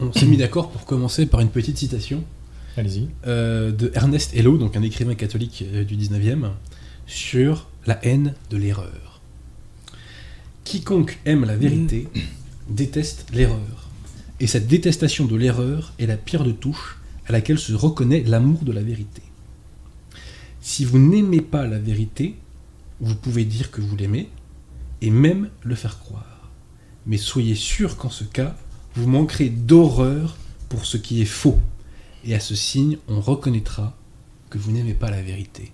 on s'est mis d'accord pour commencer par une petite citation. Allez-y. De Ernest Hello, donc un écrivain catholique du 19e, sur la haine de l'erreur. Quiconque aime la vérité déteste l'erreur. Et cette détestation de l'erreur est la pierre de touche à laquelle se reconnaît l'amour de la vérité. Si vous n'aimez pas la vérité, vous pouvez dire que vous l'aimez, et même le faire croire. Mais soyez sûr qu'en ce cas, vous manquerez d'horreur pour ce qui est faux. Et à ce signe, on reconnaîtra que vous n'aimez pas la vérité.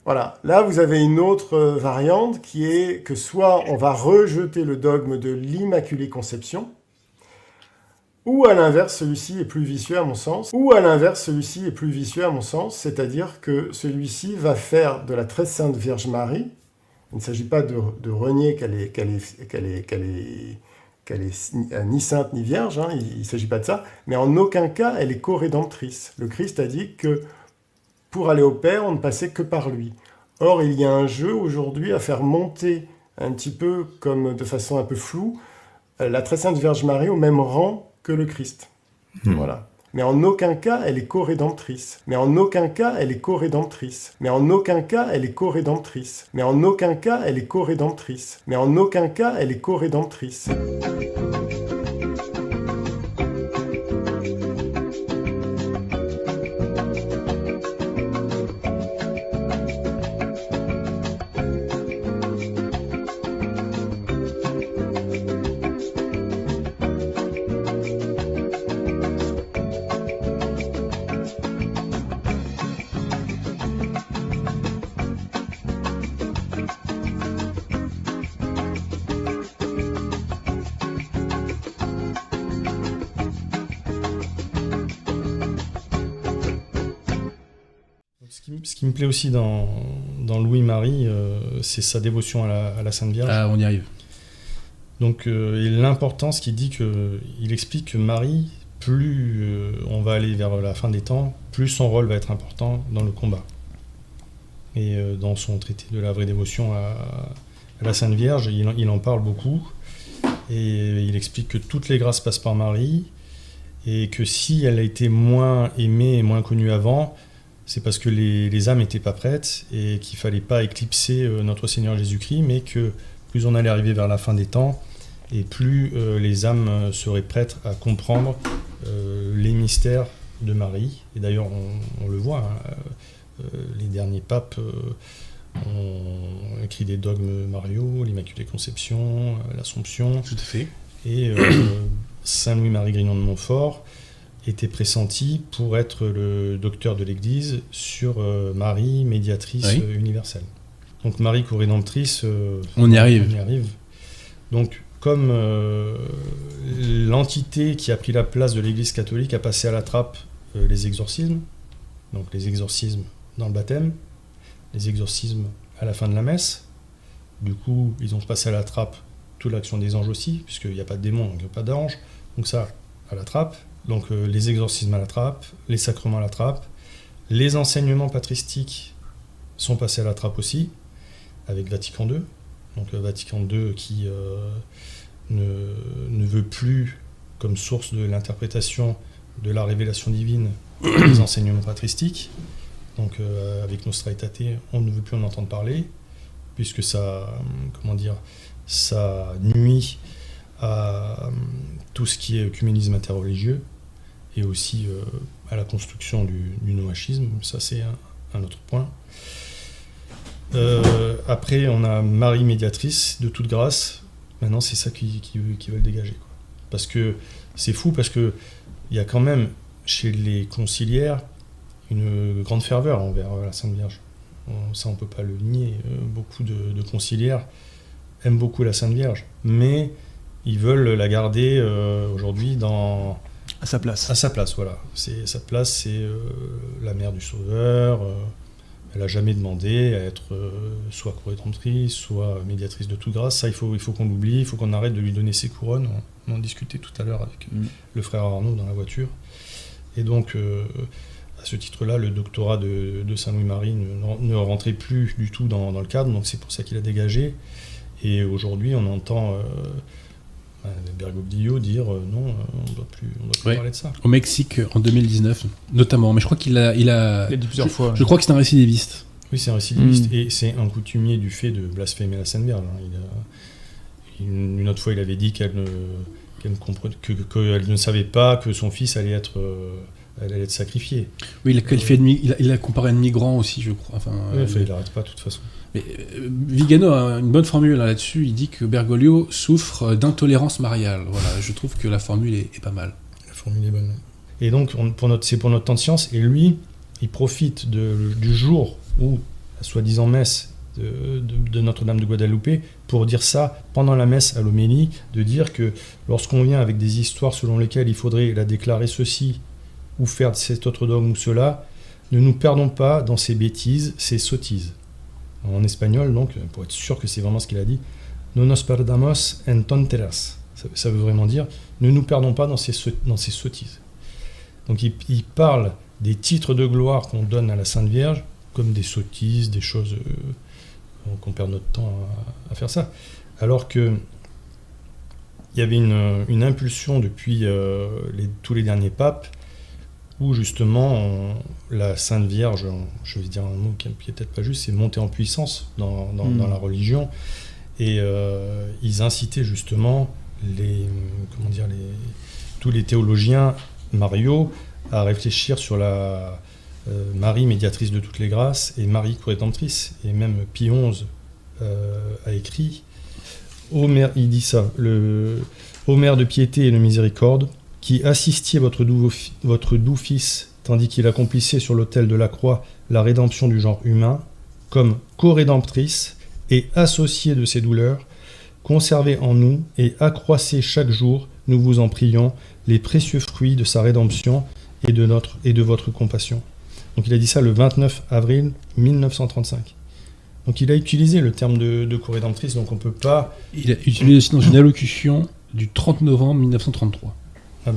Voilà, là vous avez une autre variante qui est que soit on va rejeter le dogme de l'Immaculée Conception, ou à l'inverse, celui-ci est plus vicieux à mon sens, c'est-à-dire que celui-ci va faire de la très sainte Vierge Marie, il ne s'agit pas de renier qu'elle est ni sainte ni vierge, hein, il ne s'agit pas de ça, mais en aucun cas elle est co-rédemptrice. Le Christ a dit que pour aller au Père, on ne passait que par lui. Or, il y a un jeu aujourd'hui à faire monter un petit peu, comme de façon un peu floue, la très sainte Vierge Marie au même rang que le Christ. Voilà. Mais en aucun cas, elle est co-rédemptrice. Ce qui me plaît aussi dans Louis-Marie, c'est sa dévotion à la Sainte Vierge. Ah, on y arrive. Donc, et l'importance qu'il dit il explique que Marie, plus on va aller vers la fin des temps, plus son rôle va être important dans le combat. Et dans son traité de la vraie dévotion à la Sainte Vierge, il en parle beaucoup. Et il explique que toutes les grâces passent par Marie, et que si elle a été moins aimée et moins connue avant, c'est parce que les âmes n'étaient pas prêtes, et qu'il ne fallait pas éclipser notre Seigneur Jésus-Christ, mais que plus on allait arriver vers la fin des temps, et plus les âmes seraient prêtes à comprendre les mystères de Marie. Et d'ailleurs, on le voit, hein, les derniers papes ont écrit des dogmes mariaux, l'Immaculée Conception, l'Assomption. Tout à fait. Et Saint Louis-Marie Grignon de Montfort était pressenti pour être le docteur de l'Église sur Marie, médiatrice universelle. Donc Marie co-rédemptrice, on y arrive. Donc comme l'entité qui a pris la place de l'Église catholique a passé à la trappe les exorcismes, donc les exorcismes dans le baptême, les exorcismes à la fin de la messe, du coup ils ont passé à la trappe toute l'action des anges aussi, puisqu'il n'y a pas de démons, donc il n'y a pas d'anges, donc ça à la trappe, donc les exorcismes à la trappe, les sacrements à la trappe, les enseignements patristiques sont passés à la trappe aussi, avec Vatican II, donc Vatican II qui ne veut plus comme source de l'interprétation de la révélation divine les enseignements patristiques, donc avec Nostra Aetate, on ne veut plus en entendre parler, puisque ça nuit à tout ce qui est œcuménisme interreligieux, et aussi à la construction du noachisme, ça c'est un autre point. Après, on a Marie médiatrice de toute grâce. Maintenant, c'est ça qu'ils veulent dégager, quoi. Parce que c'est fou, parce qu'il y a quand même, chez les conciliaires, une grande ferveur envers la Sainte Vierge. Ça, on ne peut pas le nier. Beaucoup de conciliaires aiment beaucoup la Sainte Vierge, mais ils veulent la garder aujourd'hui à sa place. À sa place, voilà. Sa place, c'est la mère du Sauveur. Elle n'a jamais demandé à être soit co-rédemptrice, soit médiatrice de toute grâce. Ça, il faut qu'on l'oublie, il faut qu'on arrête de lui donner ses couronnes. On en discutait tout à l'heure avec le frère Arnaud dans la voiture. Et donc, à ce titre-là, le doctorat de Saint Louis-Marie ne rentrait plus du tout dans le cadre, donc c'est pour ça qu'il a dégagé. Et aujourd'hui, on entend Bergoglio dire non, on doit plus parler de ça. Au Mexique en 2019 notamment, mais je crois qu'il a Il l'a dit plusieurs fois. je crois que c'est un récidiviste. Oui, c'est un récidiviste et c'est un coutumier du fait de blasphémer la Sainte Vierge. Une autre fois, il avait dit qu'elle ne savait pas que son fils allait être sacrifié. Oui, il a qualifié il a comparé à un migrant aussi, je crois. Enfin, il n'arrête pas de toute façon. Mais Vigano a une bonne formule là-dessus. Il dit que Bergoglio souffre d'intolérance mariale. Voilà, je trouve que la formule est pas mal. La formule est bonne. Et donc, c'est pour notre temps de science. Et lui, il profite du jour où la soi-disant messe de Notre-Dame de Guadalupe pour dire ça pendant la messe à l'homélie, de dire que lorsqu'on vient avec des histoires selon lesquelles il faudrait la déclarer ceci ou faire cet autre dogme ou cela, ne nous perdons pas dans ces bêtises, ces sottises. En espagnol, donc, pour être sûr que c'est vraiment ce qu'il a dit, no nos perdamos en tonteras. Ça veut vraiment dire, ne nous perdons pas dans ces sottises. Donc il parle des titres de gloire qu'on donne à la Sainte Vierge comme des sottises, des choses qu'on perd notre temps à faire ça. Alors que il y avait une impulsion depuis tous les derniers papes où justement la Sainte Vierge, je vais dire un mot qui est peut-être pas juste, c'est monter en puissance dans la religion, et ils incitaient justement tous les théologiens mariaux à réfléchir sur la Marie médiatrice de toutes les grâces et Marie co-rédemptrice. Et même Pie XI a écrit il dit ça, ô mère de piété et de miséricorde, qui assistiez votre doux fils, tandis qu'il accomplissait sur l'autel de la croix la rédemption du genre humain, comme co-rédemptrice et associée de ses douleurs, conservez en nous et accroissez chaque jour, nous vous en prions, les précieux fruits de sa rédemption et de votre compassion. Donc il a dit ça le 29 avril 1935. Donc il a utilisé le terme de co-rédemptrice, donc on peut pas... Il a utilisé aussi dans une allocution du 30 novembre 1933. Ah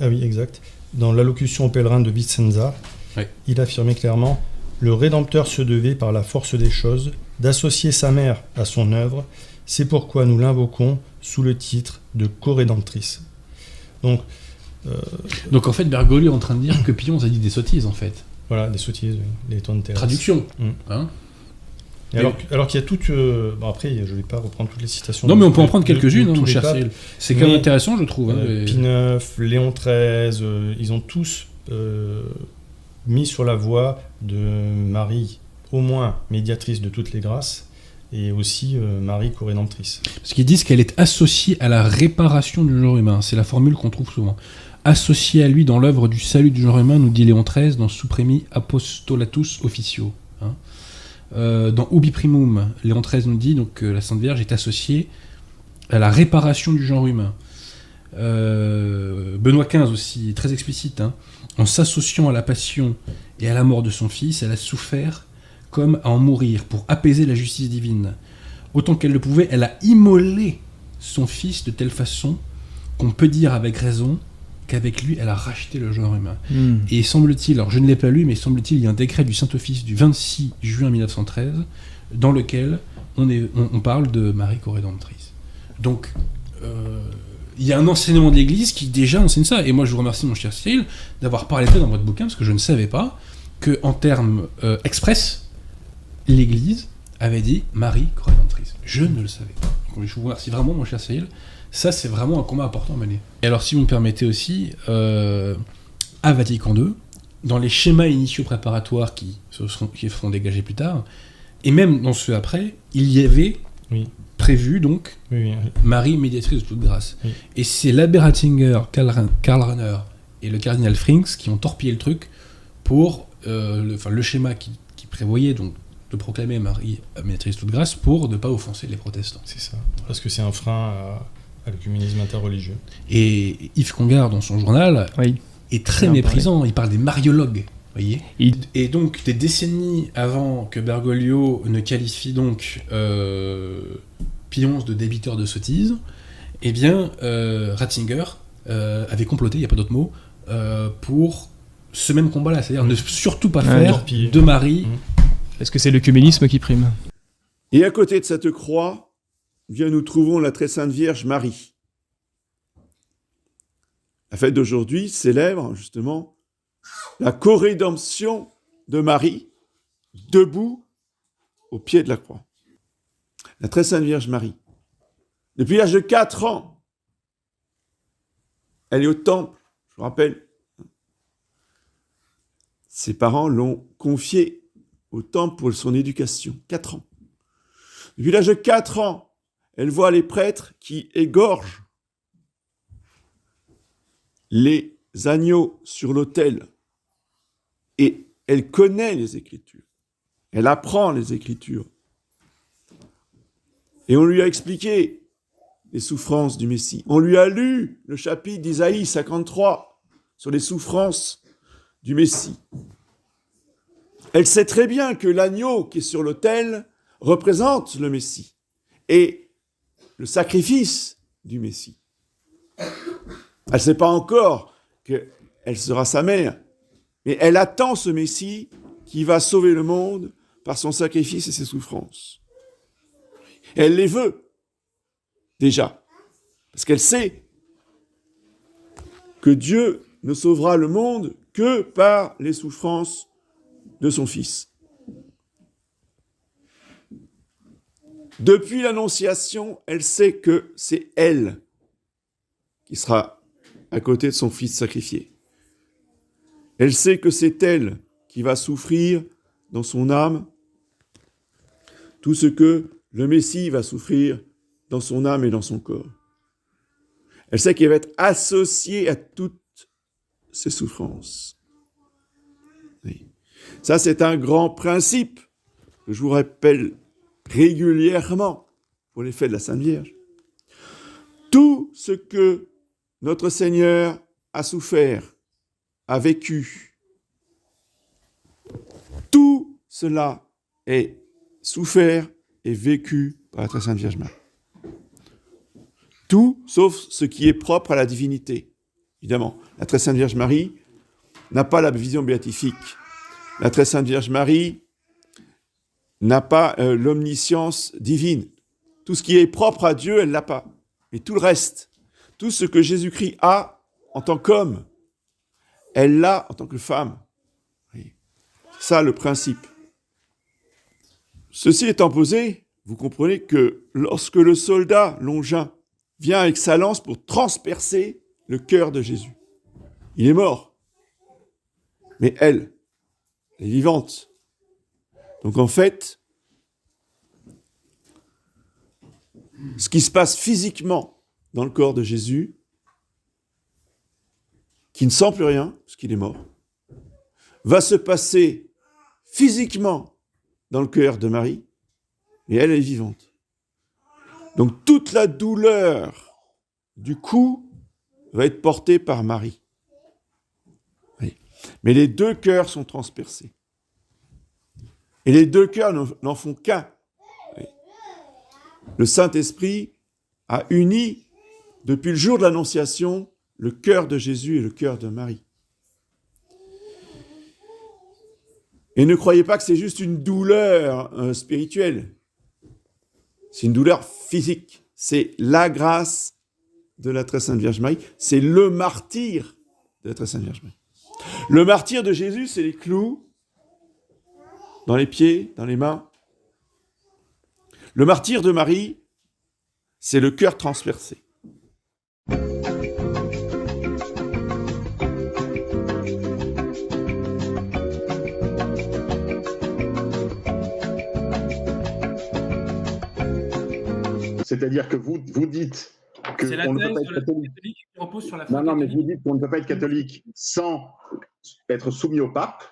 oui, exact. Dans l'allocution aux pèlerins de Vicenza, il affirmait clairement « Le Rédempteur se devait, par la force des choses, d'associer sa mère à son œuvre. C'est pourquoi nous l'invoquons sous le titre de co-rédemptrice. » Donc en fait, Bergoglio est en train de dire que Pie XI a dit des sottises, en fait. Voilà, des sottises, des tonnes de terrasse. Traduction. Hein, alors qu'il y a toutes... après, je ne vais pas reprendre toutes les citations. Non, mais on peut en prendre quelques-unes, mon cher Cyril. C'est quand même intéressant, je trouve. Pie IX, Léon XIII, ils ont tous mis sur la voie de Marie, au moins médiatrice de toutes les grâces, et aussi Marie co-rédemptrice. Parce qu'ils disent qu'elle est associée à la réparation du genre humain. C'est la formule qu'on trouve souvent. Associée à lui dans l'œuvre du salut du genre humain, nous dit Léon XIII dans Supremi Apostolatus Officio. Dans Ubi Primum, Léon XIII nous dit donc, que la Sainte Vierge est associée à la réparation du genre humain. Benoît XV aussi, très explicite. En s'associant à la passion et à la mort de son fils, elle a souffert comme à en mourir pour apaiser la justice divine. Autant qu'elle le pouvait, elle a immolé son fils de telle façon qu'on peut dire avec raison qu'avec lui, elle a racheté le genre humain. Et semble-t-il, alors je ne l'ai pas lu, mais semble-t-il, il y a un décret du Saint-Office du 26 juin 1913 dans lequel on parle de Marie co-rédemptrice. Donc, il y a un enseignement de l'Église qui déjà enseigne ça. Et moi, je vous remercie, mon cher Cyril, d'avoir parlé de ça dans votre bouquin, parce que je ne savais pas qu'en termes express, l'Église avait dit Marie co-rédemptrice. Je ne le savais pas. Donc, je vous remercie vraiment, mon cher Cyril. Ça, c'est vraiment un combat important à mener. Et alors, si vous me permettez aussi, à Vatican II, dans les schémas initiaux préparatoires qui seront dégagés plus tard, et même dans ceux après, il y avait prévu donc Marie médiatrice de toute grâce. Oui. Et c'est l'abbé Ratzinger, Karl Rahner et le cardinal Frings qui ont torpillé le truc pour le schéma qui prévoyait donc de proclamer Marie médiatrice de toute grâce pour ne pas offenser les protestants. C'est ça, parce que c'est un frein à l'œcuménisme interreligieux. Et Yves Congar, dans son journal, est très méprisant. Il parle des mariologues, voyez. Et donc, des décennies avant que Bergoglio ne qualifie donc Pie XI de débiteur de sottises, eh bien, Ratzinger avait comploté, il n'y a pas d'autre mot, pour ce même combat-là, c'est-à-dire ne surtout pas faire de Marie... Est-ce que c'est l'œcuménisme qui prime ? Et à côté de cette croix, bien, nous trouvons la très sainte Vierge Marie. La fête d'aujourd'hui célèbre justement la co-rédemption de Marie, debout au pied de la croix. La très sainte Vierge Marie. Depuis l'âge de 4 ans, elle est au temple, je vous rappelle. Ses parents l'ont confiée au temple pour son éducation. 4 ans. Depuis l'âge de 4 ans, elle voit les prêtres qui égorgent les agneaux sur l'autel. Et elle connaît les Écritures. Elle apprend les Écritures. Et on lui a expliqué les souffrances du Messie. On lui a lu le chapitre d'Isaïe 53 sur les souffrances du Messie. Elle sait très bien que l'agneau qui est sur l'autel représente le Messie et le sacrifice du Messie. Elle ne sait pas encore qu'elle sera sa mère, mais elle attend ce Messie qui va sauver le monde par son sacrifice et ses souffrances. Et elle les veut, déjà, parce qu'elle sait que Dieu ne sauvera le monde que par les souffrances de son Fils. Depuis l'Annonciation, elle sait que c'est elle qui sera à côté de son Fils sacrifié. Elle sait que c'est elle qui va souffrir dans son âme tout ce que le Messie va souffrir dans son âme et dans son corps. Elle sait qu'elle va être associée à toutes ces souffrances. Oui. Ça, c'est un grand principe que je vous rappelle régulièrement pour les fêtes de la Sainte Vierge. Tout ce que notre Seigneur a souffert, a vécu, tout cela est souffert et vécu par la très sainte Vierge Marie. Tout sauf ce qui est propre à la divinité. Évidemment, la très sainte Vierge Marie n'a pas la vision béatifique. La très sainte Vierge Marie n'a pas l'omniscience divine. Tout ce qui est propre à Dieu, elle ne l'a pas. Et tout le reste, tout ce que Jésus-Christ a en tant qu'homme, elle l'a en tant que femme. Oui. C'est ça le principe. Ceci étant posé, vous comprenez que lorsque le soldat Longin vient avec sa lance pour transpercer le cœur de Jésus, il est mort. Mais elle est vivante. Donc en fait, ce qui se passe physiquement dans le corps de Jésus, qui ne sent plus rien, parce qu'il est mort, va se passer physiquement dans le cœur de Marie, et elle est vivante. Donc toute la douleur du coup va être portée par Marie. Oui. Mais les deux cœurs sont transpercés. Et les deux cœurs n'en font qu'un. Oui. Le Saint-Esprit a uni, depuis le jour de l'Annonciation, le cœur de Jésus et le cœur de Marie. Et ne croyez pas que c'est juste une douleur spirituelle. C'est une douleur physique. C'est la grâce de la très sainte Vierge Marie. C'est le martyre de la très sainte Vierge Marie. Le martyre de Jésus, c'est les clous dans les pieds, dans les mains. Le martyre de Marie, c'est le cœur transpercé. C'est-à-dire que vous dites que c'est la on ne thèse peut pas de être la catholique. catholique qui repose sur la foi Non, mais catholique. vous dites qu'on ne peut pas être catholique sans être soumis au pape.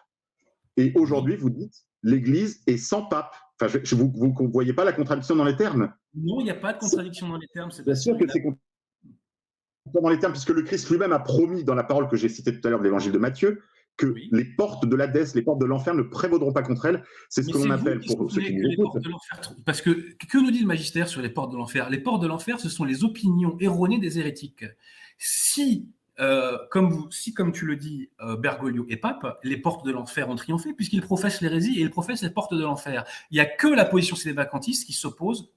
Et aujourd'hui, vous dites l'Église est sans pape. Enfin, vous ne voyez pas la contradiction dans les termes? Non, il n'y a pas de contradiction dans les termes. Bien sûr que c'est contradictoire dans les termes, puisque le Christ lui-même a promis dans la parole que j'ai citée tout à l'heure de l'Évangile de Matthieu que Oui. les portes de l'Hadès, les portes de l'enfer ne prévaudront pas contre elle. C'est ce Mais que l'on c'est appelle, vous qui pour ceux soutenez qui que nous les portes écoutent, de l'enfer. Parce que nous dit le magistère sur les portes de l'enfer? Les portes de l'enfer, ce sont les opinions erronées des hérétiques. Si, comme tu le dis, Bergoglio est pape, les portes de l'enfer ont triomphé, puisqu'il professe l'hérésie et il professe les portes de l'enfer. Il n'y a que la position sédévacantiste qui s'oppose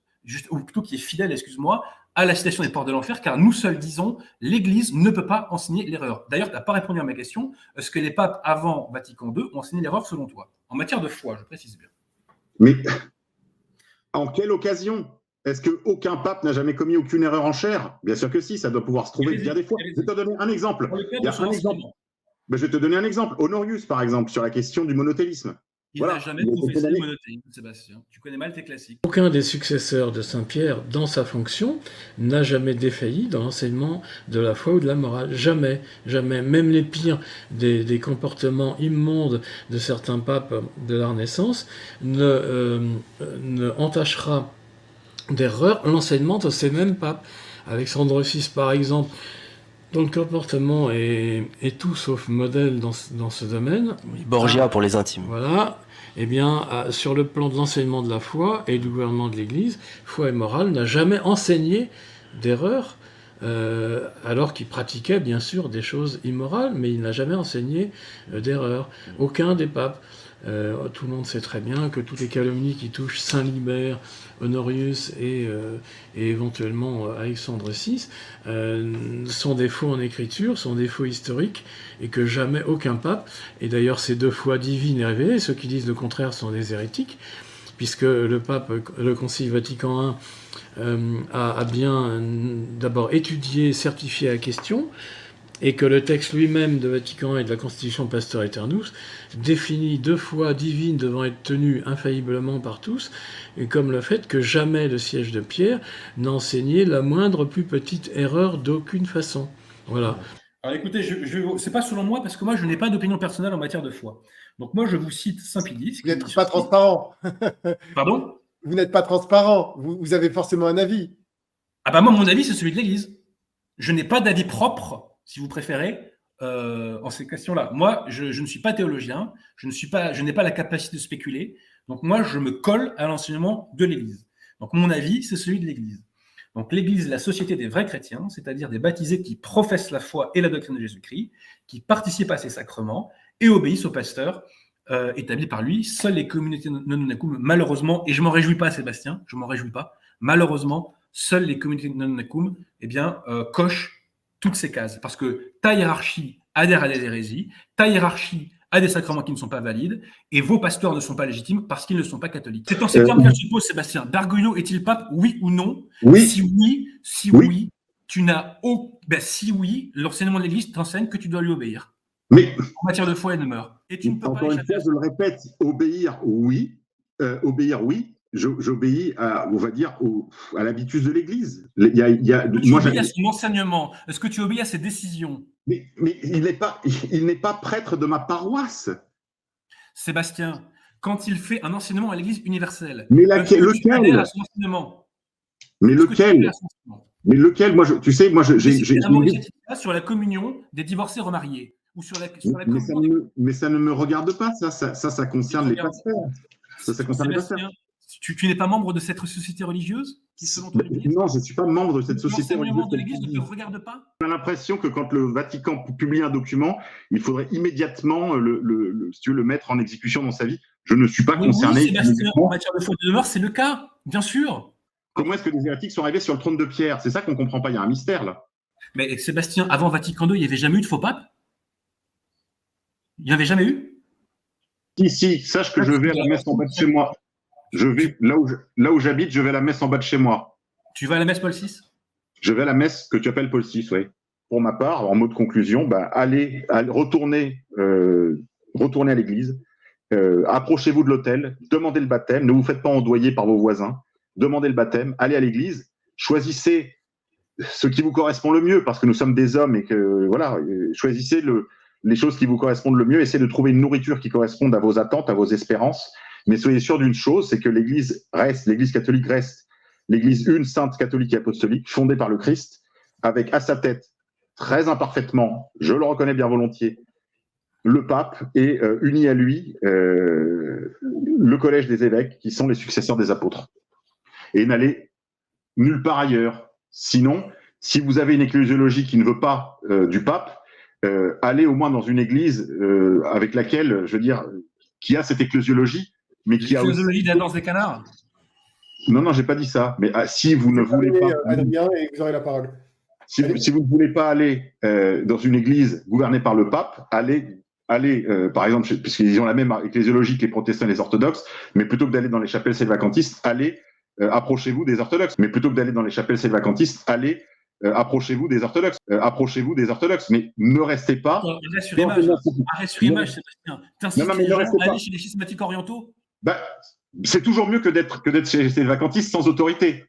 ou plutôt qui est fidèle, excuse-moi, à la citation des portes de l'enfer, car nous seuls disons l'Église ne peut pas enseigner l'erreur. D'ailleurs, tu n'as pas répondu à ma question. Est-ce que les papes avant Vatican II ont enseigné l'erreur selon toi? En matière de foi, je précise bien. Mais en quelle occasion? Est-ce qu'aucun pape n'a jamais commis aucune erreur en chair? Bien sûr que si, ça doit pouvoir se trouver bien des fois. Je vais te donner un exemple. Il y a un exemple. Ben, je vais te donner un exemple. Honorius, par exemple, sur la question du monothélisme. Il n'a jamais professé le monothéisme, Sébastien. Tu connais mal tes classiques. Aucun des successeurs de Saint-Pierre, dans sa fonction, n'a jamais défailli dans l'enseignement de la foi ou de la morale. Jamais, jamais. Même les pires des comportements immondes de certains papes de la Renaissance ne entachera d'erreur l'enseignement de ces mêmes papes. Alexandre VI, par exemple, dont le comportement est tout sauf modèle dans ce domaine. Borgia pour les intimes. Voilà. Eh bien, sur le plan de l'enseignement de la foi et du gouvernement de l'Église, foi et morale n'a jamais enseigné d'erreur, alors qu'il pratiquait bien sûr des choses immorales, mais il n'a jamais enseigné d'erreur. Aucun des papes. Tout le monde sait très bien que toutes les calomnies qui touchent Saint Libère, Honorius et éventuellement Alexandre VI sont des faux en écriture, sont des faux historiques, et que jamais aucun pape, et d'ailleurs ces deux foi divine et révélée, ceux qui disent le contraire sont des hérétiques, puisque le pape, le Concile Vatican I, a bien d'abord étudié, certifié la question, et que le texte lui-même de Vatican I et de la Constitution Pastor Aeternus définit deux fois divines devant être tenues infailliblement par tous, et comme le fait que jamais le siège de Pierre n'a enseigné la moindre plus petite erreur d'aucune façon. Voilà. Alors écoutez, c'est pas selon moi, parce que moi je n'ai pas d'opinion personnelle en matière de foi. Donc moi je vous cite Saint Pilice. Vous n'êtes pas transparent. Pardon? Vous n'êtes pas transparent. Vous avez forcément un avis. Ah bah moi mon avis c'est celui de l'Église. Je n'ai pas d'avis propre, si vous préférez, en ces questions-là. Moi, je ne suis pas théologien, je n'ai pas la capacité de spéculer, donc moi, je me colle à l'enseignement de l'Église. Donc mon avis, c'est celui de l'Église. Donc l'Église, la société des vrais chrétiens, c'est-à-dire des baptisés qui professent la foi et la doctrine de Jésus-Christ, qui participent à ses sacrements et obéissent au pasteur établi par lui. Seules les communautés non nacum, malheureusement, et je m'en réjouis pas, Sébastien, je m'en réjouis pas, malheureusement, seules les communautés non nacum, cochent toutes ces cases, parce que ta hiérarchie adhère à des hérésies, ta hiérarchie a des sacrements qui ne sont pas valides, et vos pasteurs ne sont pas légitimes parce qu'ils ne sont pas catholiques. C'est en ces termes que je pose, Sébastien. Bergoglio est-il pape, oui ou non? Oui. Si oui, tu n'as si oui, l'enseignement de l'Église t'enseigne que tu dois lui obéir. Mais en matière de foi et de mœurs. Et tu ne peux encore pas une fois, je le répète, obéir, oui. J'obéis à, on va dire, à l'habitus de l'Église. Tu obéis à son enseignement. Est-ce que tu obéis à ses décisions? Mais il n'est pas prêtre de ma paroisse. Sébastien, quand il fait un enseignement à l'Église universelle, mais lequel? À son enseignement. Mais lequel? Mais lequel? Moi, tu sais, moi, j'ai sur la communion des divorcés remariés ou sur la mais ça ne me regarde pas. Ça concerne les pasteurs. Ça concerne les pasteurs. Tu n'es pas membre de cette société religieuse qui, selon toi, non, je ne suis pas membre de cette société religieuse. De l'Église ne te regarde pas. On a l'impression que quand le Vatican publie un document, il faudrait immédiatement si tu veux, le mettre en exécution dans sa vie. Je ne suis pas concerné. Oui, en matière de foi et de devoir, c'est le cas, bien sûr. Comment est-ce que les hérétiques sont arrivés sur le trône de Pierre? C'est ça qu'on ne comprend pas. Il y a un mystère là. Mais Sébastien, avant Vatican II, il n'y avait jamais eu de faux pape? Il n'y avait jamais eu? Si, sache que je vais à la messe en bas de chez moi. Je vais là où j'habite, je vais à la messe en bas de chez moi. Tu vas à la messe Paul VI? Je vais à la messe que tu appelles Paul VI, oui. Pour ma part, en mot de conclusion, retournez à l'église, approchez-vous de l'autel, demandez le baptême, ne vous faites pas endoyer par vos voisins, demandez le baptême, allez à l'église, choisissez ce qui vous correspond le mieux, parce que nous sommes des hommes et que voilà, choisissez les choses qui vous correspondent le mieux, essayez de trouver une nourriture qui corresponde à vos attentes, à vos espérances. Mais soyez sûr d'une chose, c'est que l'Église catholique reste l'Église une, sainte, catholique et apostolique, fondée par le Christ, avec à sa tête, très imparfaitement, je le reconnais bien volontiers, le pape et uni à lui le collège des évêques, qui sont les successeurs des apôtres. Et n'allez nulle part ailleurs. Sinon, si vous avez une ecclésiologie qui ne veut pas du pape, allez au moins dans une église avec laquelle, je veux dire, qui a cette ecclésiologie, mais qui a aussi... de la danse des canards. Non, j'ai pas dit ça. Mais si vous ne voulez pas, Adrien, et vous aurez la parole. si vous ne voulez pas aller dans une église gouvernée par le pape, allez, par exemple, puisqu'ils ont la même ecclésiologie que les protestants et les orthodoxes, mais plutôt que d'aller dans les chapelles sédvacantistes, allez, approchez-vous des orthodoxes. Mais plutôt que d'aller dans les chapelles sédvacantistes, allez, approchez-vous des orthodoxes. Approchez-vous des orthodoxes. Mais ne restez pas. Arrête sur image, Sébastien. T'incites Non, mais les ne gens restez à pas. aller chez les schismatiques orientaux? C'est toujours mieux que d'être chez les vacantistes sans autorité.